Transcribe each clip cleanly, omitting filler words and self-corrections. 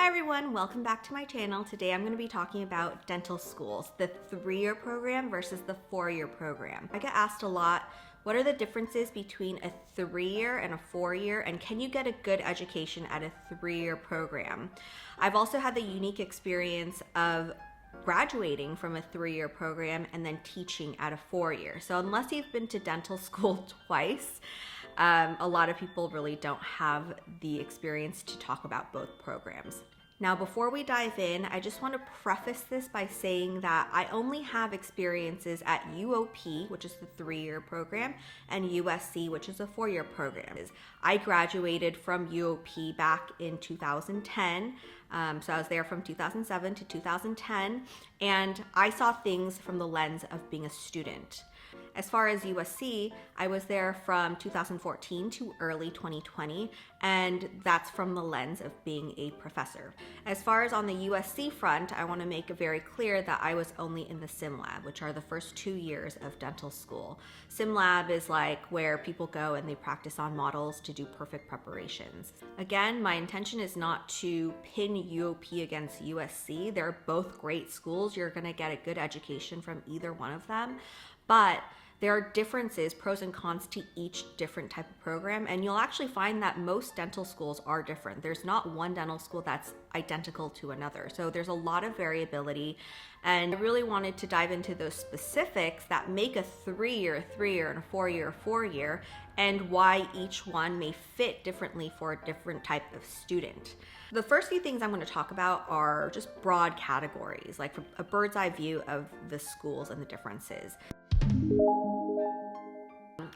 Hi everyone, welcome back to my channel. Today I'm going to be talking about dental schools, the 3-year program versus the 4-year program. I get asked a lot, what are the differences between a 3-year and a 4-year, and can you get a good education at a 3-year program? I've also had the unique experience of graduating from a 3-year program and then teaching at a 4-year. So unless you've been to dental school twice, a lot of people really don't have the experience to talk about both programs. Now, before we dive in, I just want to preface this by saying that I only have experiences at UOP, which is the 3-year program, and USC, which is a 4-year program. I graduated from UOP back in 2010, so I was there from 2007 to 2010, and I saw things from the lens of being a student. As far as USC, I was there from 2014 to early 2020, and that's from the lens of being a professor. As far as on the USC front, I want to make it very clear that I was only in the sim lab, which are the first 2 years of dental school. Sim lab is like where people go and they practice on models to do perfect preparations. Again, my intention is not to pin UOP against USC. They're both great schools. You're going to get a good education from either one of them, but there are differences, pros and cons to each different type of program, and you'll actually find that most dental schools are different. There's not one dental school that's identical to another, so there's a lot of variability, and I really wanted to dive into those specifics that make a 3-year, 3-year, and a 4-year, 4-year, and why each one may fit differently for a different type of student. The first few things I'm going to talk about are just broad categories, like a bird's eye view of the schools and the differences.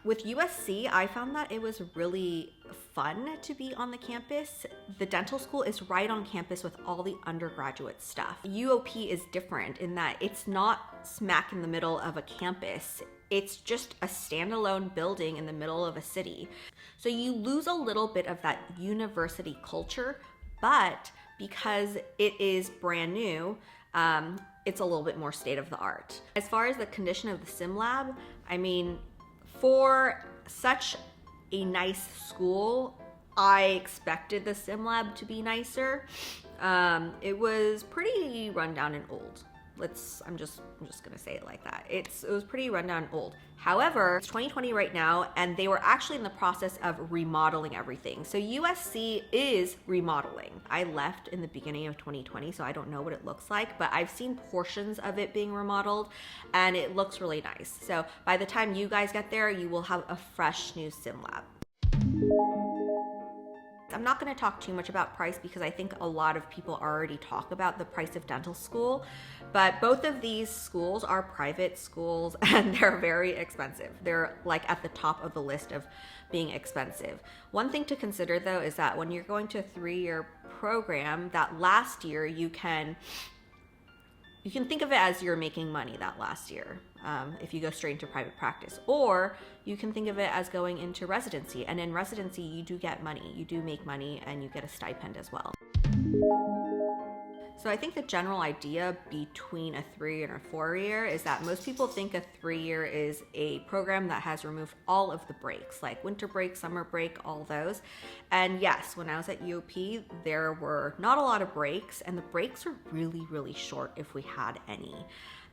With USC, I found that it was really fun to be on the campus. The dental school is right on campus with all the undergraduate stuff. UOP is different in that it's not smack in the middle of a campus. It's just a standalone building in the middle of a city. So you lose a little bit of that university culture, but because it is brand new, it's a little bit more state of the art. As far as the condition of the sim lab, I mean, for such a nice school, I expected the sim lab to be nicer. It was pretty rundown and old. I'm just gonna say it like that. It was pretty rundown and old. However, it's 2020 right now, and they were actually in the process of remodeling everything. So USC is remodeling. I left in the beginning of 2020, so I don't know what it looks like, but I've seen portions of it being remodeled, and it looks really nice. So by the time you guys get there, you will have a fresh new sim lab. I'm not going to talk too much about price because I think a lot of people already talk about the price of dental school, but both of these schools are private schools and they're very expensive. They're like at the top of the list of being expensive. One thing to consider though is that when you're going to a 3-year program, that last year you can think of it as you're making money that last year if you go straight into private practice, or you can think of it as going into residency, and in residency you do get money, you do make money, and you get a stipend as well. So I think the general idea between a 3-year and a 4-year is that most people think a 3-year is a program that has removed all of the breaks, like winter break, summer break, all those. And yes, when I was at UOP, there were not a lot of breaks, and the breaks were really, really short if we had any.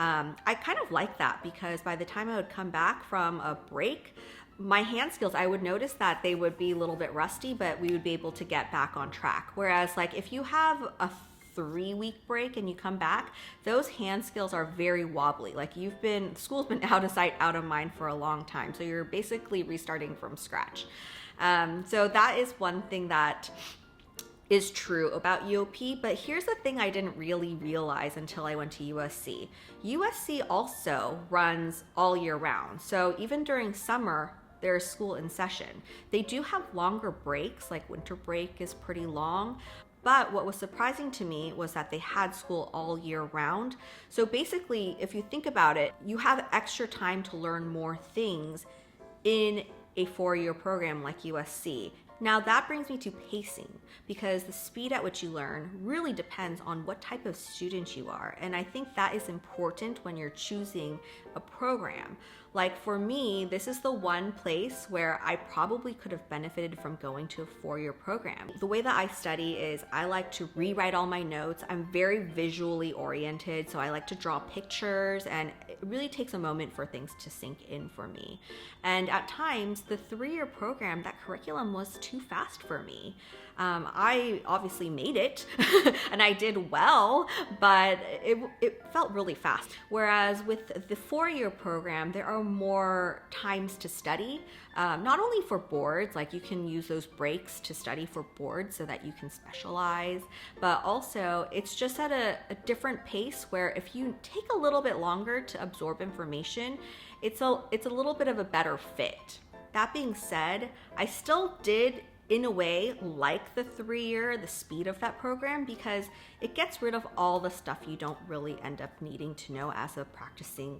I kind of like that because by the time I would come back from a break, my hand skills, I would notice that they would be a little bit rusty, but we would be able to get back on track. Whereas like if you have a 3-week break and you come back, those hand skills are very wobbly. Like school's been out of sight, out of mind for a long time. So you're basically restarting from scratch. So that is one thing that is true about UOP, but here's the thing I didn't really realize until I went to USC. USC also runs all year round. So even during summer, there's school in session. They do have longer breaks, like winter break is pretty long. But what was surprising to me was that they had school all year round. So basically, if you think about it, you have extra time to learn more things in a 4-year program like USC. Now that brings me to pacing, because the speed at which you learn really depends on what type of student you are. And I think that is important when you're choosing a program. Like for me, this is the one place where I probably could have benefited from going to a 4-year program. The way that I study is I like to rewrite all my notes. I'm very visually oriented, so I like to draw pictures, and it really takes a moment for things to sink in for me. And at times, the 3-year program, that curriculum was too fast for me. I obviously made it and I did well, but it felt really fast. Whereas with the 4-year program, there are more times to study, not only for boards, like you can use those breaks to study for boards so that you can specialize, but also it's just at a different pace where if you take a little bit longer to absorb information, it's a little bit of a better fit. That being said, I still did in a way like the 3-year, the speed of that program, because it gets rid of all the stuff you don't really end up needing to know as a practicing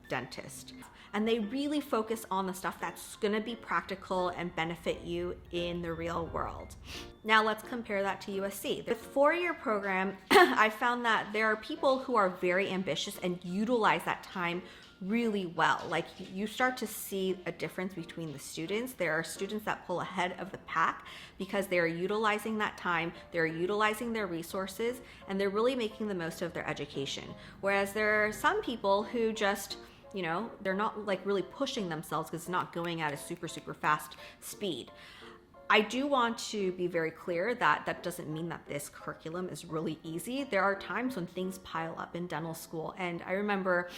dentist. And they really focus on the stuff that's gonna be practical and benefit you in the real world. Now let's compare that to USC. The 4-year program, I found that there are people who are very ambitious and utilize that time really well. Like you start to see a difference between the students. There are students that pull ahead of the pack because they're utilizing that time, they're utilizing their resources, and they're really making the most of their education. Whereas there are some people who just, they're not like really pushing themselves because it's not going at a super fast speed. I do want to be very clear that that doesn't mean that this curriculum is really easy. There are times when things pile up in dental school, and I remember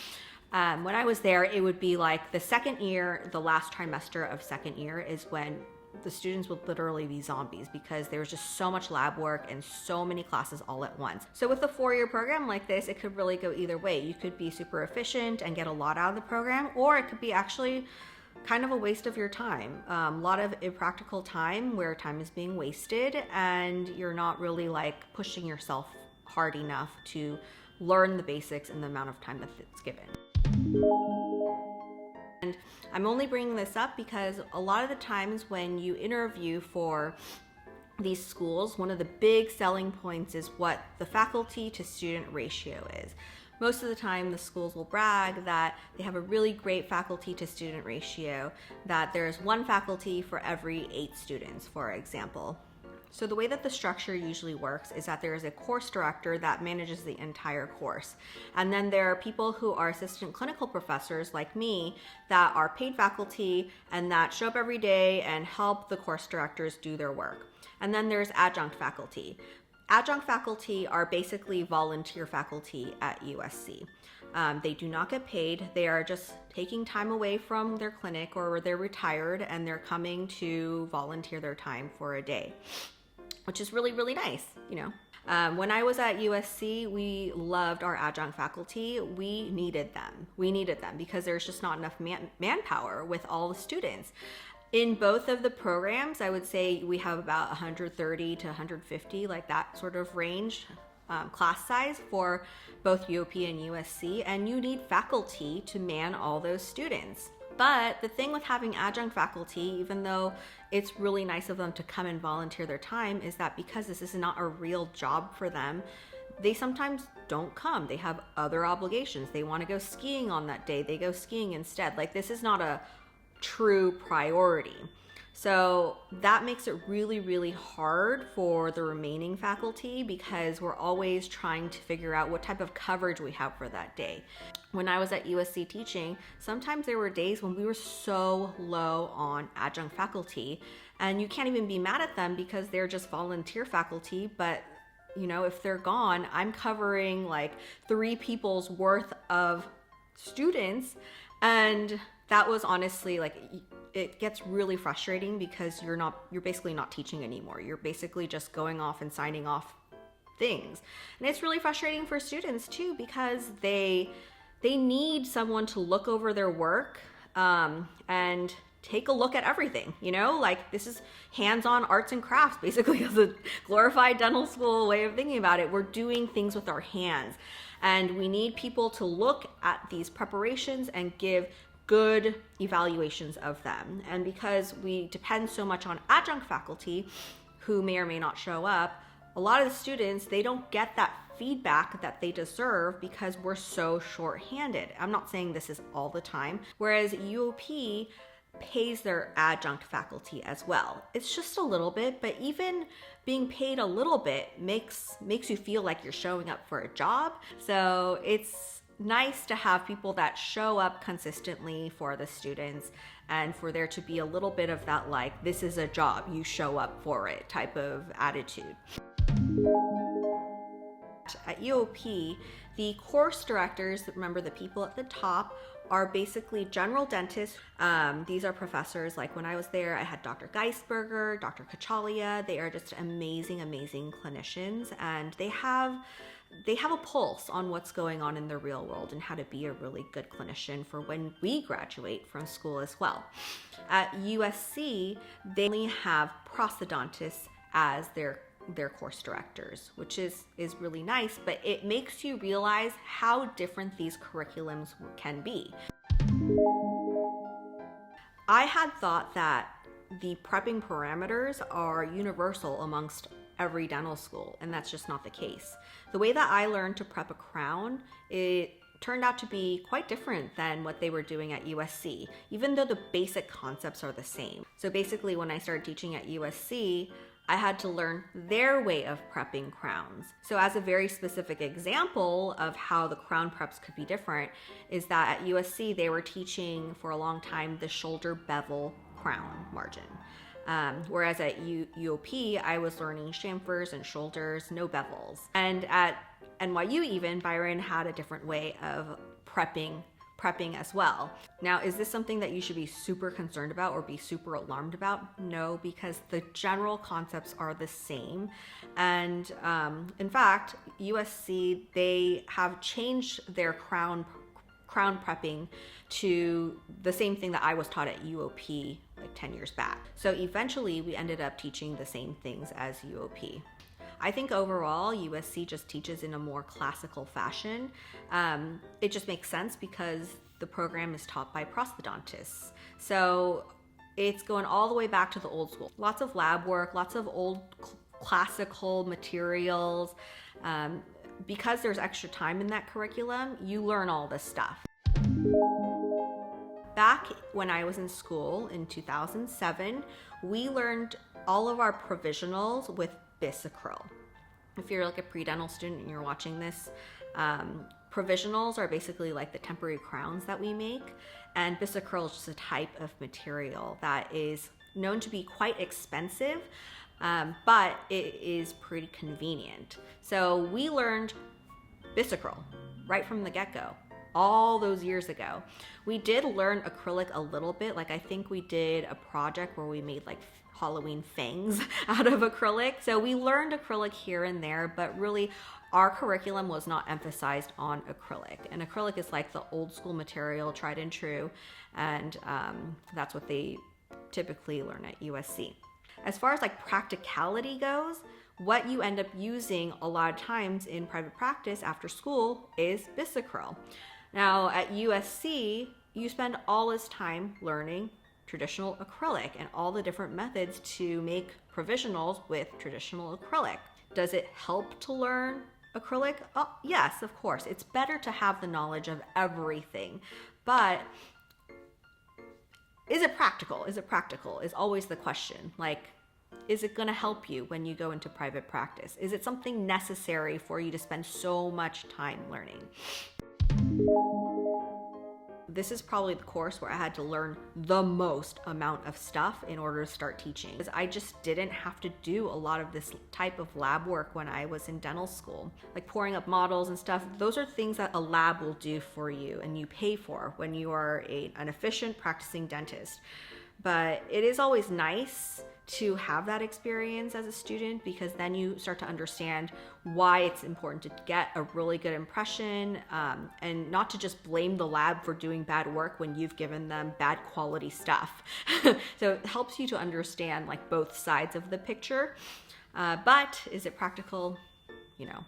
when I was there, it would be like the second year, the last trimester of second year is when the students would literally be zombies because there was just so much lab work and so many classes all at once. So with a 4-year program like this, it could really go either way. You could be super efficient and get a lot out of the program, or it could be actually kind of a waste of your time. A lot of impractical time where time is being wasted and you're not really like pushing yourself hard enough to learn the basics in the amount of time that it's given. And I'm only bringing this up because a lot of the times when you interview for these schools, one of the big selling points is what the faculty to student ratio is. Most of the time, the schools will brag that they have a really great faculty to student ratio, that there's 1 faculty for every 8 students, for example. So the way that the structure usually works is that there is a course director that manages the entire course. And then there are people who are assistant clinical professors like me that are paid faculty and that show up every day and help the course directors do their work. And then there's adjunct faculty. Adjunct faculty are basically volunteer faculty at USC. They do not get paid. They are just taking time away from their clinic, or they're retired and they're coming to volunteer their time for a day, which is really, really nice, When I was at USC, we loved our adjunct faculty. We needed them. Because there's just not enough manpower with all the students. In both of the programs, I would say we have about 130 to 150, like that sort of range, class size for both UOP and USC, and you need faculty to man all those students. But the thing with having adjunct faculty, even though it's really nice of them to come and volunteer their time, is that because this is not a real job for them, they sometimes don't come. They have other obligations. They want to go skiing on that day. They go skiing instead. Like, this is not a true priority. So that makes it really, really hard for the remaining faculty because we're always trying to figure out what type of coverage we have for that day. When I was at USC teaching, sometimes there were days when we were so low on adjunct faculty, and you can't even be mad at them because they're just volunteer faculty, but if they're gone, I'm covering like 3 people's worth of students, and that was honestly like, it gets really frustrating because you're basically not teaching anymore. You're basically just going off and signing off things. And it's really frustrating for students too, because they need someone to look over their work and take a look at everything, like this is hands-on arts and crafts, basically, as a glorified dental school way of thinking about it. We're doing things with our hands, and we need people to look at these preparations and give good evaluations of them. And because we depend so much on adjunct faculty who may or may not show up, a lot of the students, they don't get that feedback that they deserve because we're so short-handed. I'm not saying this is all the time, whereas UOP pays their adjunct faculty as well. It's just a little bit, but even being paid a little bit makes you feel like you're showing up for a job. So it's nice to have people that show up consistently for the students, and for there to be a little bit of that, like, this is a job, you show up for it type of attitude. At UOP, the course directors, remember the people at the top, are basically general dentists. These are professors. Like when I was there, I had Dr. Geisberger, Dr. Kachalia. They are just amazing, amazing clinicians, and they have a pulse on what's going on in the real world and how to be a really good clinician for when we graduate from school as well. At USC, they only have prosthodontists as their course directors, which is really nice, but it makes you realize how different these curriculums can be. I had thought that the prepping parameters are universal amongst every dental school, and that's just not the case. The way that I learned to prep a crown, it turned out to be quite different than what they were doing at USC, even though the basic concepts are the same. So basically, when I started teaching at USC, I had to learn their way of prepping crowns. So as a very specific example of how the crown preps could be different is that at USC, they were teaching for a long time the shoulder bevel crown margin. Whereas at UOP, I was learning chamfers and shoulders, no bevels. And at NYU even, Byron had a different way of prepping as well. Now, is this something that you should be super concerned about or be super alarmed about? No, because the general concepts are the same. And in fact, USC, they have changed their crown prepping to the same thing that I was taught at UOP like 10 years back. So eventually we ended up teaching the same things as UOP. I think overall, USC just teaches in a more classical fashion. It just makes sense because the program is taught by prosthodontists. So it's going all the way back to the old school. Lots of lab work, lots of old classical materials. Because there's extra time in that curriculum, you learn all this stuff. Back when I was in school in 2007, we learned all of our provisionals with Bisacryl. If you're like a pre-dental student and you're watching this, provisionals are basically like the temporary crowns that we make, and Bisacryl is just a type of material that is known to be quite expensive, but it is pretty convenient. So we learned Bisacryl right from the get-go, all those years ago. We did learn acrylic a little bit. Like I think we did a project where we made like Halloween fangs out of acrylic. So we learned acrylic here and there, but really our curriculum was not emphasized on acrylic. And acrylic is like the old school material, tried and true. And that's what they typically learn at USC. As far as like practicality goes, what you end up using a lot of times in private practice after school is Bisacryl. Now at USC, you spend all this time learning traditional acrylic and all the different methods to make provisionals with traditional acrylic. Does it help to learn acrylic? Oh, yes, of course. It's better to have the knowledge of everything, but is it practical? Is it practical is always the question. Like, is it going to help you when you go into private practice? Is it something necessary for you to spend so much time learning? This is probably the course where I had to learn the most amount of stuff in order to start teaching, because I just didn't have to do a lot of this type of lab work when I was in dental school. Like pouring up models and stuff, those are things that a lab will do for you and you pay for when you are an efficient practicing dentist. But it is always nice to have that experience as a student, because then you start to understand why it's important to get a really good impression, and not to just blame the lab for doing bad work when you've given them bad quality stuff. So it helps you to understand like both sides of the picture. But is it practical? You know.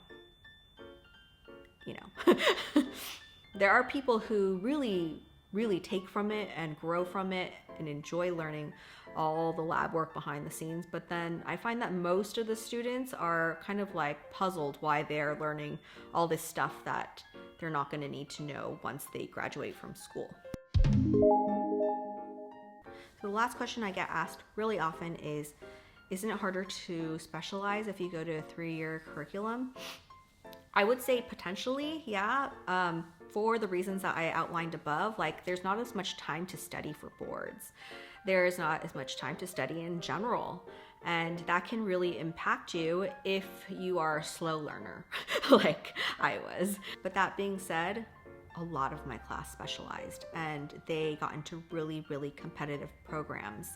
There are people who really take from it and grow from it and enjoy learning. all the lab work behind the scenes. But then I find that most of the students are kind of like puzzled why they're learning all this stuff that they're not going to need to know once they graduate from school. So the last question I get asked really often is, isn't it harder to specialize if you go to a 3-year curriculum? I would say potentially, yeah, for the reasons that I outlined above. Like, there's not as much time to study for boards. There's not as much time to study in general. And that can really impact you if you are a slow learner, like I was. But that being said, a lot of my class specialized and they got into really, really competitive programs.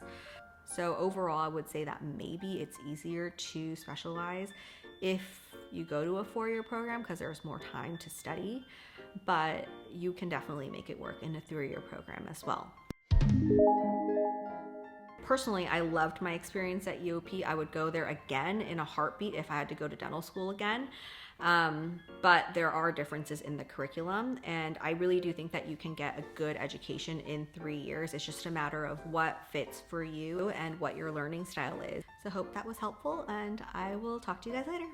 So overall, I would say that maybe it's easier to specialize if you go to a 4-year program because there's more time to study, but you can definitely make it work in a 3-year program as well. Personally, I loved my experience at UOP. I would go there again in a heartbeat if I had to go to dental school again. But there are differences in the curriculum, and I really do think that you can get a good education in 3 years. It's just a matter of what fits for you and what your learning style is. So hope that was helpful, and I will talk to you guys later.